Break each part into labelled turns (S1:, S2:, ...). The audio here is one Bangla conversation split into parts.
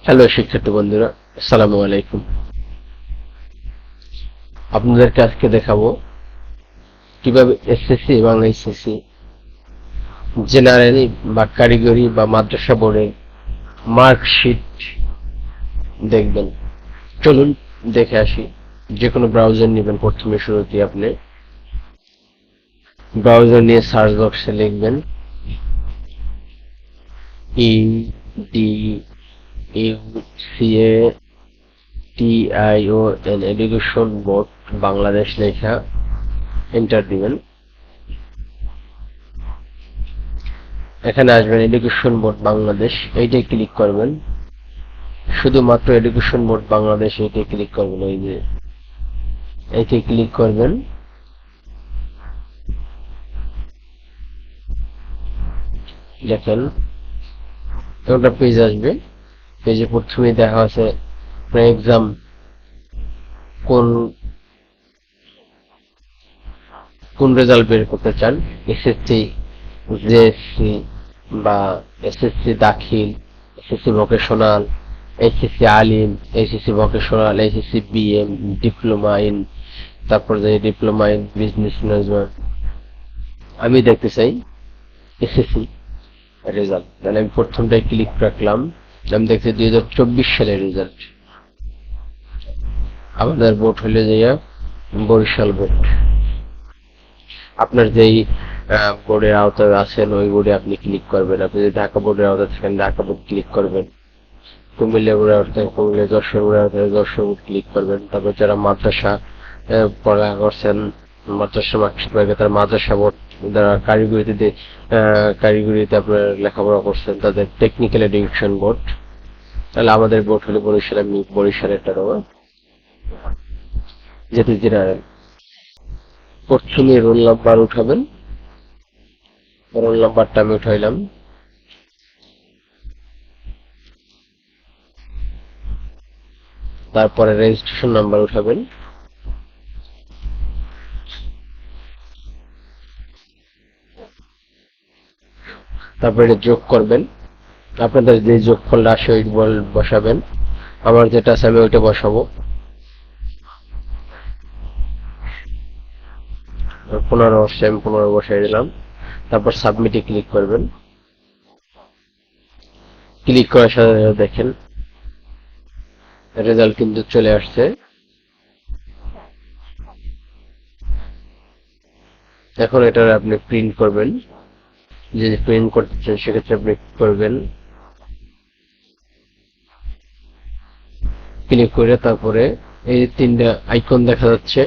S1: হ্যালো শিক্ষার্থী বন্ধুরা, আসসালামু আলাইকুম। আপনাদেরকে আজকে দেখাবো কিভাবে এসএসসি এবং এইচএসসি জেনারেল বা কারিগরি বা মাদ্রাসা বোর্ডের মার্কশিট দেখবেন। চলুন দেখে আসি। যে কোনো ব্রাউজার নেবেন, প্রথমে শুরুতে আপনি ব্রাউজার নিয়ে সার্চ বক্সে লিখবেন EDUCATION এডুকেশন বোর্ড বাংলাদেশ লেখা এন্টার দিবেন। এখানে আসবেন এডুকেশন বোর্ড বাংলাদেশ, এইটাই ক্লিক করবেন। শুধুমাত্র এডুকেশন বোর্ড বাংলাদেশ এইটাই ক্লিক করবেন। এই যে এইটাই ক্লিক করবেন। দেখেন একটা পেজ আসবে। পেজে প্রথমে দেখা আছে এক্সাম কোন কোন রেজাল্ট বের করতে চান, এসএসসি, জেএসসি বা এসএসসি দাখিল, SSC vocational, HSC Alim, HSC vocational, HSC BM, diploma in, তারপর যে ডিপ্লোমা ইন বিজনেস ম্যানেজমেন্ট। আমি দেখতে চাই এসএসসি রেজাল্ট, তাহলে আমি প্রথমটাই ক্লিক রাখলাম। আমি দেখছি 2024 সালের রেজাল্ট। আমাদের বোর্ড হলে যাইয়া বরিশাল বোর্ড। আপনার যেই বোর্ডের আওতায় আছেন ওই বোর্ডে আপনি ক্লিক করবেন। আপনি যদি ঢাকা বোর্ডের আওতায় থাকেন ঢাকা বোর্ড ক্লিক করবেন। কুমিল্লা বোর্ডের আওতায় কুমিল্লা, যশোর বোর্ডের আওতায় যশোর বোর্ড ক্লিক করবেন। তারপর যারা মাদ্রাসা পড়ালেখা করছেন, মাদ্রাসা মার্কশিট পাইবে, তার মাদ্রাসা বোর্ড, যারা কারিগরিতে আপনার লেখাপড়া করছেন তাদের টেকনিক্যাল এডুকেশন বোর্ড। তাহলে আমাদের বোর্ড হলো বরিশাল, আমি বরিশালেরটা দেবো। যেহেতু জেনারেল, প্রথমে রোল নাম্বার উঠাবেন। রোল নাম্বারটা আমি উঠাইলাম। তারপরে রেজিস্ট্রেশন নাম্বার উঠাবেন। তারপরে এটা যোগ করবেন। আপনাদের যে যোগফলটা আসে ওই বসাবেন। আমার যেটা আছে আমি ওইটা বসাবো। 15 আসছে, আমি 15 বসাই দিলাম। তারপর সাবমিটে ক্লিক করবেন। ক্লিক করার সাথে সাথে দেখেন রেজাল্ট কিন্তু চলে আসছে। এখন এটা আপনি প্রিন্ট করবেন। যদি প্রিন্ট করতে চান সেক্ষেত্রে আপনি করবেন, ক্লিক করে তারপরে এই তিনটা আইকন দেখা যাচ্ছে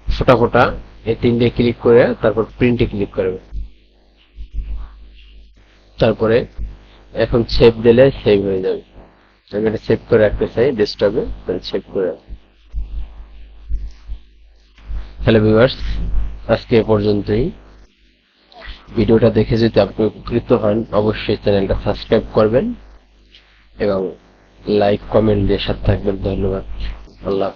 S1: ফোটা ফোটা, এই তিনটে ক্লিক করে তারপর প্রিন্টে ক্লিক করবেন। তারপরে এখন সেভ দিলে সেভ হয়ে যাবে। আমি এটা সেভ করে রাখতে চাই ডেস্কটপে, তাহলে সেভ করে। হ্যালো ভিউয়ার্স, আজকে এ পর্যন্তই। ভিডিওটা দেখে যদি আপনি উপকৃত হন অবশ্যই চ্যানেলটা সাবস্ক্রাইব করবেন এবং লাইক কমেন্ট দিয়ে সাথে থাকবেন। ধন্যবাদ। আল্লাহ।